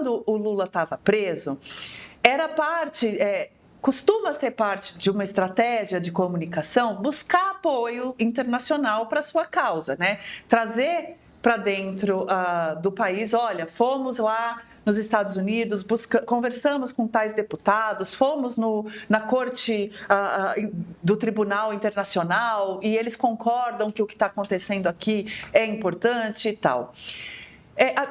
quando o Lula estava preso, era costuma ser parte de uma estratégia de comunicação buscar apoio internacional para a sua causa, né? Trazer para dentro do país, olha, fomos lá nos Estados Unidos, conversamos com tais deputados, fomos na corte do Tribunal Internacional e eles concordam que o que está acontecendo aqui é importante e tal.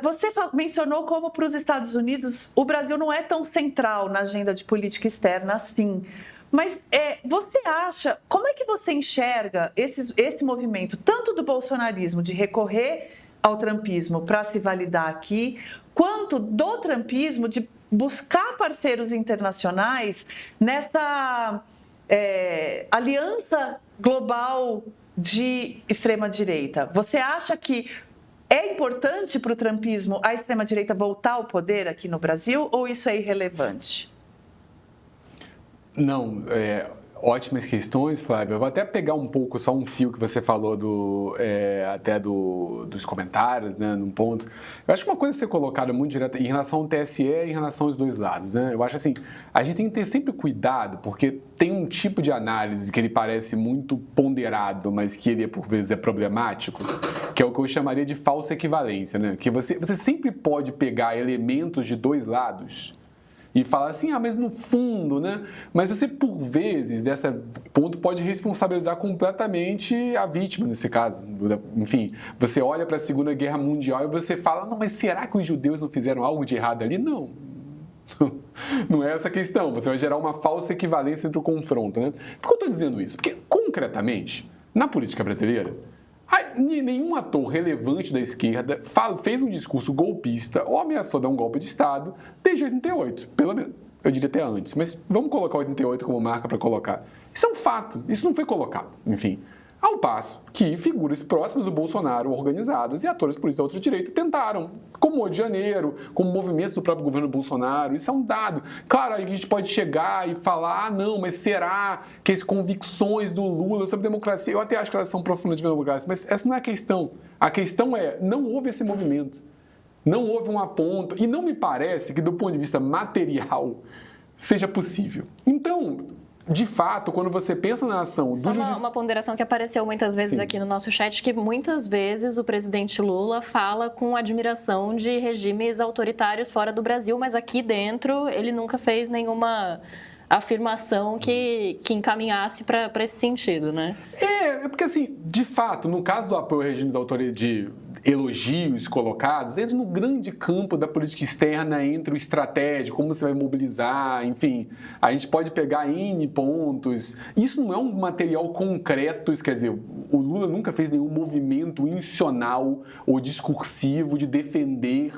Você mencionou como para os Estados Unidos o Brasil não é tão central na agenda de política externa assim. Mas você acha, como é que você enxerga esse movimento, tanto do bolsonarismo de recorrer ao trumpismo para se validar aqui, quanto do trumpismo de buscar parceiros internacionais nessa aliança global de extrema-direita? Você acha que é importante para o trumpismo a extrema-direita voltar ao poder aqui no Brasil ou isso é irrelevante? Não, ótimas questões, Flávio. Eu vou até pegar um pouco, só um fio que você falou dos comentários, né, num ponto. Eu acho que uma coisa a ser colocada muito direta em relação ao TSE e em relação aos dois lados, né? Eu acho assim, a gente tem que ter sempre cuidado, porque tem um tipo de análise que ele parece muito ponderado, mas que ele, por vezes, é problemático, que é o que eu chamaria de falsa equivalência, né? Que você sempre pode pegar elementos de dois lados e falar assim, mas no fundo, né? Mas você, por vezes, desse ponto, pode responsabilizar completamente a vítima, nesse caso. Enfim, você olha para a Segunda Guerra Mundial e você fala, não, mas será que os judeus não fizeram algo de errado ali? Não. Não é essa a questão. Você vai gerar uma falsa equivalência entre o confronto, né? Por que eu estou dizendo isso? Porque, concretamente, na política brasileira, nenhum ator relevante da esquerda fez um discurso golpista ou ameaçou dar um golpe de Estado desde 88, pelo menos, eu diria até antes, mas vamos colocar 88 como marca para colocar. Isso é um fato, isso não foi colocado, enfim. Ao passo que figuras próximas do Bolsonaro, organizadas e atores políticos da ultradireita tentaram, como o Rio de Janeiro, como movimentos do próprio governo Bolsonaro, isso é um dado. Claro, aí a gente pode chegar e falar, não, mas será que as convicções do Lula sobre democracia, eu até acho que elas são profundamente democráticas, mas essa não é a questão. A questão é, não houve esse movimento, não houve um aponto, e não me parece que do ponto de vista material seja possível. Então, de fato, quando você pensa na ação do judiciário... Uma ponderação que apareceu muitas vezes aqui no nosso chat, que muitas vezes o presidente Lula fala com admiração de regimes autoritários fora do Brasil, mas aqui dentro ele nunca fez nenhuma afirmação que encaminhasse para esse sentido, né? É porque assim, de fato, no caso do apoio a regimes autoritários, elogios colocados, entra no grande campo da política externa, entre o estratégico, como você vai mobilizar, enfim, a gente pode pegar N pontos. Isso não é um material concreto, isso quer dizer, o Lula nunca fez nenhum movimento institucional ou discursivo de defender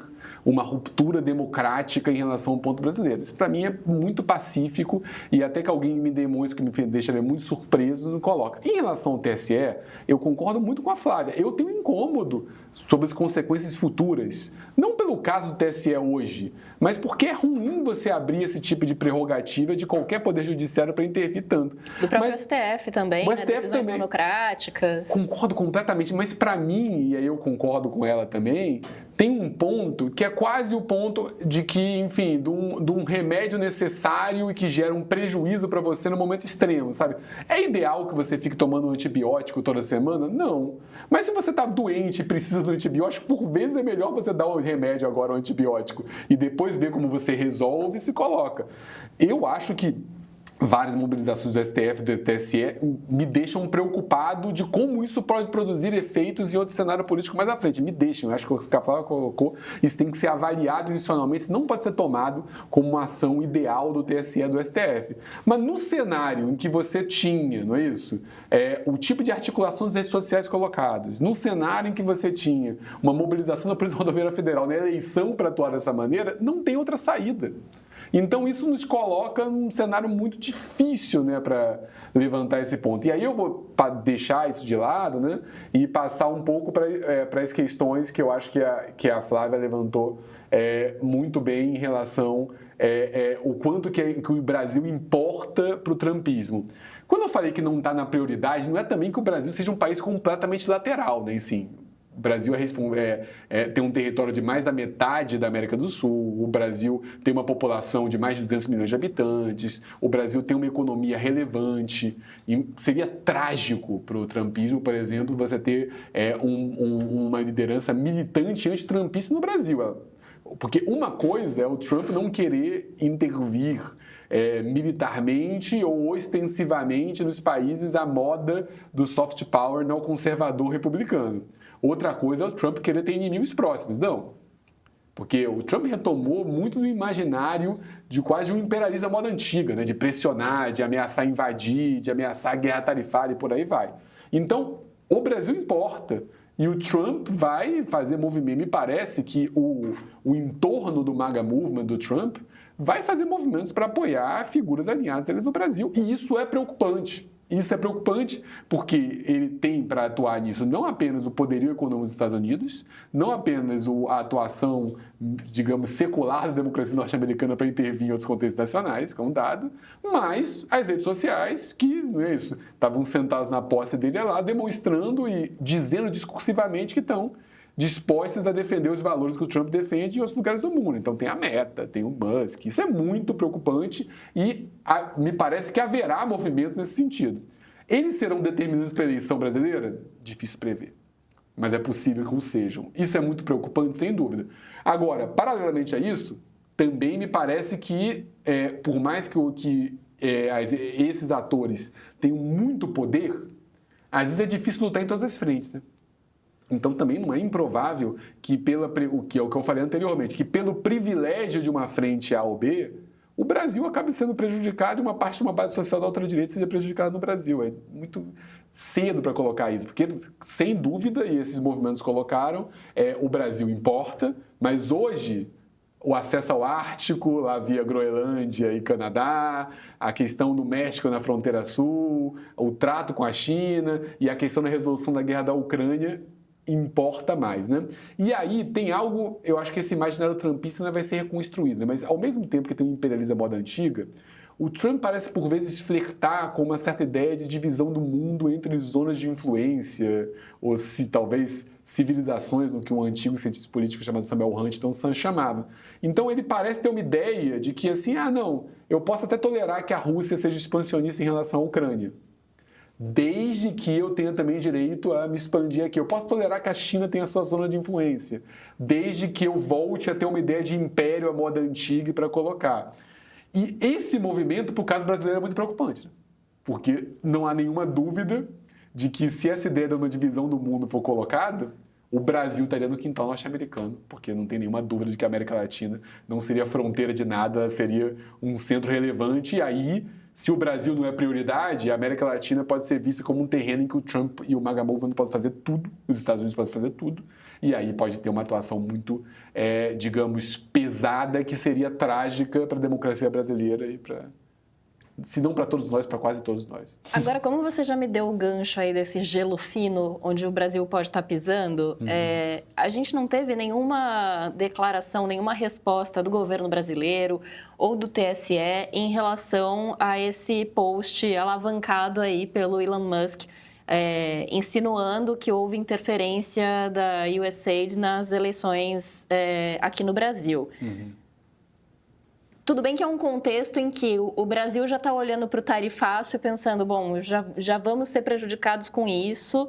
uma ruptura democrática em relação ao ponto brasileiro. Isso, para mim, é muito pacífico e até que alguém me demonstre que me deixa muito surpreso, não coloca. Em relação ao TSE, eu concordo muito com a Flávia. Eu tenho incômodo sobre as consequências futuras. Não pelo caso do TSE hoje, mas porque é ruim você abrir esse tipo de prerrogativa de qualquer poder judiciário para intervir tanto. Do próprio STF também, né? Decisões democráticas. Concordo completamente, mas para mim, e aí eu concordo com ela também, tem um ponto que é quase o ponto de que, enfim, de um remédio necessário e que gera um prejuízo para você no momento extremo, sabe? É ideal que você fique tomando um antibiótico toda semana? Não. Mas se você está doente e precisa do antibiótico, por vezes é melhor você dar o remédio agora, o antibiótico, e depois ver como você resolve e se coloca. Eu acho que várias mobilizações do STF e do TSE me deixam preocupado de como isso pode produzir efeitos em outro cenário político mais à frente. Me deixam, eu acho que o que a Flávia colocou, isso tem que ser avaliado institucionalmente, isso não pode ser tomado como uma ação ideal do TSE e do STF. Mas no cenário em que você tinha, não é isso? O tipo de articulação das redes sociais colocadas, no cenário em que você tinha uma mobilização da Polícia Rodoviária Federal na eleição para atuar dessa maneira, não tem outra saída. Então, isso nos coloca num cenário muito difícil, né, para levantar esse ponto. E aí eu vou deixar isso de lado, né, e passar um pouco para as questões que eu acho que a Flávia levantou muito bem em relação o quanto que o Brasil importa para o trumpismo. Quando eu falei que não está na prioridade, não é também que o Brasil seja um país completamente lateral, né, sim. O Brasil tem um território de mais da metade da América do Sul, o Brasil tem uma população de mais de 200 milhões de habitantes, o Brasil tem uma economia relevante, e seria trágico para o trumpismo, por exemplo, você ter uma liderança militante anti-trumpista no Brasil. Porque uma coisa é o Trump não querer intervir militarmente ou ostensivamente nos países à moda do soft power neoconservador republicano. Outra coisa é o Trump querer ter inimigos próximos. Não. Porque o Trump retomou muito do imaginário de quase um imperialismo à moda antiga, né? De pressionar, de ameaçar invadir, de ameaçar guerra tarifária e por aí vai. Então, o Brasil importa. E o Trump vai fazer movimento. Me parece que o entorno do MAGA Movement do Trump vai fazer movimentos para apoiar figuras alinhadas a ele no Brasil. E isso é preocupante. Isso é preocupante porque ele tem para atuar nisso não apenas o poderio econômico dos Estados Unidos, não apenas a atuação, digamos, secular da democracia norte-americana para intervir em outros contextos nacionais, que é um dado, mas as redes sociais que, não é isso, estavam sentadas na posse dele lá, demonstrando e dizendo discursivamente que estão dispostas a defender os valores que o Trump defende em outros lugares do mundo. Então tem a Meta, tem o Musk. Isso é muito preocupante e me parece que haverá movimentos nesse sentido. Eles serão determinantes para a eleição brasileira? Difícil prever. Mas é possível que o sejam. Isso é muito preocupante, sem dúvida. Agora, paralelamente a isso, também me parece que, por mais que esses atores tenham muito poder, às vezes é difícil lutar em todas as frentes, né? Então, também não é improvável que, que é o que eu falei anteriormente, que pelo privilégio de uma frente A ou B, o Brasil acabe sendo prejudicado e uma parte de uma base social da ultradireita seja prejudicada no Brasil. É muito cedo para colocar isso, porque, sem dúvida, e esses movimentos colocaram, o Brasil importa, mas hoje o acesso ao Ártico, lá via Groenlândia e Canadá, a questão do México na fronteira sul, o trato com a China e a questão da resolução da guerra da Ucrânia importa mais, né? E aí tem algo, eu acho que esse imaginário trumpista vai ser reconstruído, né? Mas ao mesmo tempo que tem um imperialismo à moda antiga, o Trump parece por vezes flertar com uma certa ideia de divisão do mundo entre zonas de influência, ou se talvez civilizações, no que um antigo cientista político chamado Samuel Huntington chamava. Então ele parece ter uma ideia de que assim, não, eu posso até tolerar que a Rússia seja expansionista em relação à Ucrânia, desde que eu tenha também direito a me expandir aqui. Eu posso tolerar que a China tenha sua zona de influência, desde que eu volte a ter uma ideia de império à moda antiga para colocar. E esse movimento, para o caso brasileiro, é muito preocupante, né? Porque não há nenhuma dúvida de que se essa ideia de uma divisão do mundo for colocada, o Brasil estaria no quintal norte-americano, porque não tem nenhuma dúvida de que a América Latina não seria fronteira de nada, seria um centro relevante, e aí, se o Brasil não é prioridade, a América Latina pode ser vista como um terreno em que o Trump e o MAGA Movement podem fazer tudo, os Estados Unidos podem fazer tudo, e aí pode ter uma atuação muito, digamos, pesada, que seria trágica para a democracia brasileira e para, se não para todos nós, para quase todos nós. Agora, como você já me deu o gancho aí desse gelo fino onde o Brasil pode estar pisando, a gente não teve nenhuma declaração, nenhuma resposta do governo brasileiro ou do TSE em relação a esse post alavancado aí pelo Elon Musk, insinuando que houve interferência da USAID nas eleições aqui no Brasil. Tudo bem que é um contexto em que o Brasil já está olhando para o tarifaço e pensando, bom, já vamos ser prejudicados com isso.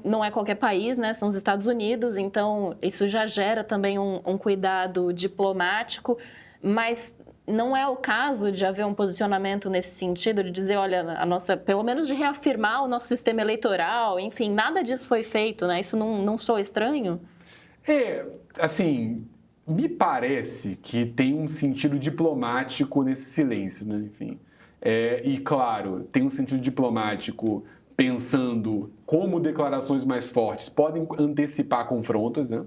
Não é qualquer país, né? São os Estados Unidos, então isso já gera também um cuidado diplomático, mas não é o caso de haver um posicionamento nesse sentido, de dizer, olha, pelo menos de reafirmar o nosso sistema eleitoral, enfim, nada disso foi feito, né? Isso não soa estranho? Assim, me parece que tem um sentido diplomático nesse silêncio, né? Enfim, e claro, tem um sentido diplomático pensando como declarações mais fortes podem antecipar confrontos, né?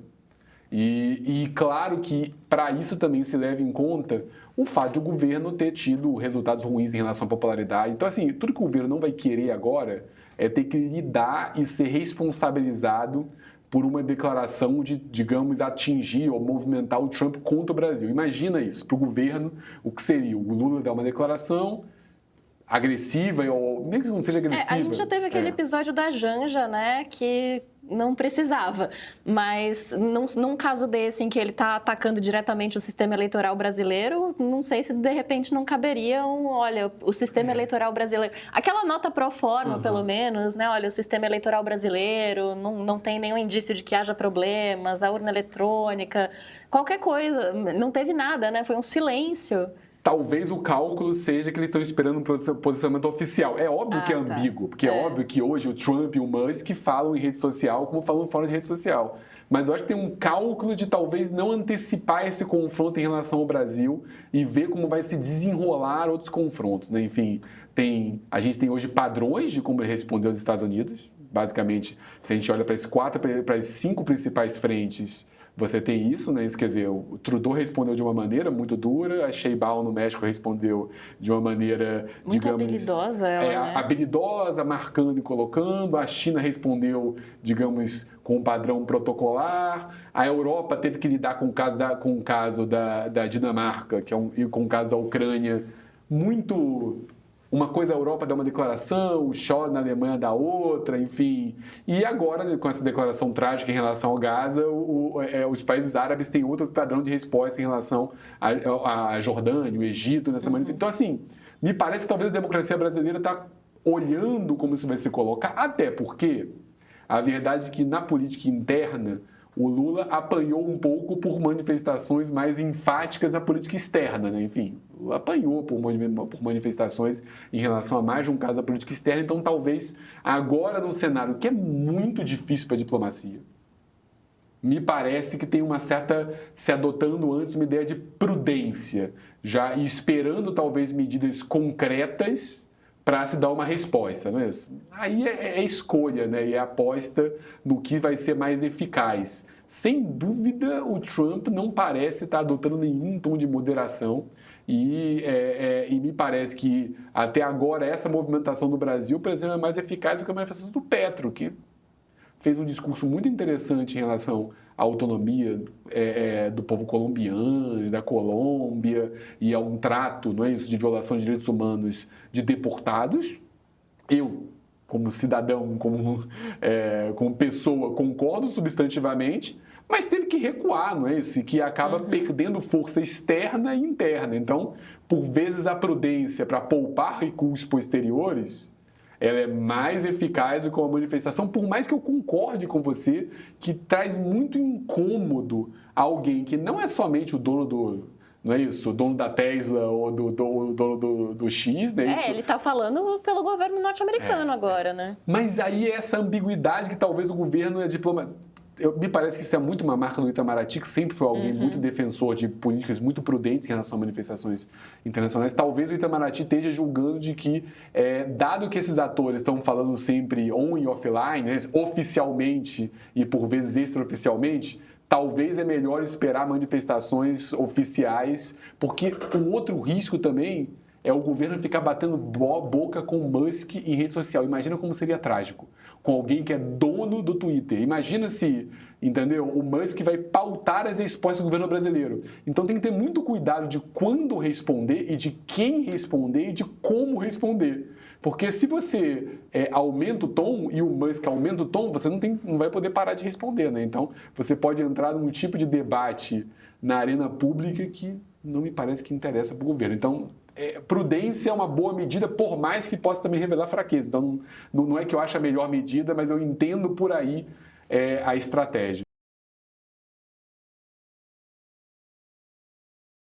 E claro que para isso também se leva em conta o fato de o governo ter tido resultados ruins em relação à popularidade. Então, assim, tudo que o governo não vai querer agora é ter que lidar e ser responsabilizado por uma declaração de, digamos, atingir ou movimentar o Trump contra o Brasil. Imagina isso, para o governo, o que seria? O Lula dar uma declaração, agressiva, ou nem que não seja agressiva. A gente já teve aquele episódio da Janja, né, que não precisava, mas num caso desse em que ele está atacando diretamente o sistema eleitoral brasileiro, não sei se de repente não caberia olha, o sistema eleitoral brasileiro, aquela nota pro forma, pelo menos, né, olha, o sistema eleitoral brasileiro não tem nenhum indício de que haja problemas, a urna eletrônica, qualquer coisa, não teve nada, né, foi um silêncio. Talvez o cálculo seja que eles estão esperando um posicionamento oficial. É óbvio que é ambíguo, porque é óbvio que hoje o Trump e o Musk falam em rede social como falam fora de rede social. Mas eu acho que tem um cálculo de talvez não antecipar esse confronto em relação ao Brasil e ver como vai se desenrolar outros confrontos, né? Enfim, a gente tem hoje padrões de como ele respondeu aos Estados Unidos. Basicamente, se a gente olha para as 5 principais frentes, você tem isso, né? Isso quer dizer, o Trudeau respondeu de uma maneira muito dura, a Sheinbaum no México respondeu de uma maneira, muito digamos... habilidosa ela, né? Habilidosa, marcando e colocando. A China respondeu, digamos, com um padrão protocolar. A Europa teve que lidar com o caso da Dinamarca, e com o caso da Ucrânia, muito... Uma coisa a Europa dá uma declaração, o Scholz na Alemanha dá outra, enfim. E agora, com essa declaração trágica em relação ao Gaza, os países árabes têm outro padrão de resposta em relação à Jordânia, o Egito, nessa maneira. Então, assim, me parece que talvez a democracia brasileira está olhando como isso vai se colocar, até porque a verdade é que na política interna, o Lula apanhou um pouco por manifestações mais enfáticas na política externa, né? Enfim, apanhou por manifestações em relação a mais de um caso da política externa. Então, talvez agora no cenário, que é muito difícil para a diplomacia, me parece que tem uma certa, se adotando antes, uma ideia de prudência, já esperando talvez medidas concretas para se dar uma resposta, não é isso? Aí é escolha, né? E é aposta no que vai ser mais eficaz. Sem dúvida, o Trump não parece estar adotando nenhum tom de moderação e me parece que, até agora, essa movimentação do Brasil, por exemplo, é mais eficaz do que a manifestação do Petro, que fez um discurso muito interessante em relação à autonomia do povo colombiano, da Colômbia, e a um trato, não é isso, de violação de direitos humanos de deportados. Eu, como cidadão, como pessoa, concordo substantivamente, mas teve que recuar, não é isso? E que acaba perdendo força externa e interna. Então, por vezes, a prudência para poupar recursos posteriores, ela é mais eficaz do que uma manifestação, por mais que eu concorde com você, que traz muito incômodo a alguém que não é somente o dono não é isso? O dono da Tesla ou do dono do X, né? Ele está falando pelo governo norte-americano agora, né? Mas aí é essa ambiguidade que talvez o governo me parece que isso é muito uma marca do Itamaraty, que sempre foi alguém muito defensor de políticas muito prudentes em relação a manifestações internacionais. Talvez o Itamaraty esteja julgando de que, dado que esses atores estão falando sempre on e offline, né, oficialmente e por vezes extraoficialmente, talvez é melhor esperar manifestações oficiais, porque um outro risco também é o governo ficar batendo boca com o Musk em rede social. Imagina como seria trágico com alguém que é dono do Twitter. Imagina se, entendeu? O Musk vai pautar as respostas do governo brasileiro. Então tem que ter muito cuidado de quando responder e de quem responder e de como responder. Porque se você aumenta o tom e o Musk aumenta o tom, você não vai poder parar de responder, né? Então você pode entrar num tipo de debate na arena pública que não me parece que interessa para o governo. Então, prudência é uma boa medida, por mais que possa também revelar fraqueza. Então, não é que eu ache a melhor medida, mas eu entendo por aí a estratégia.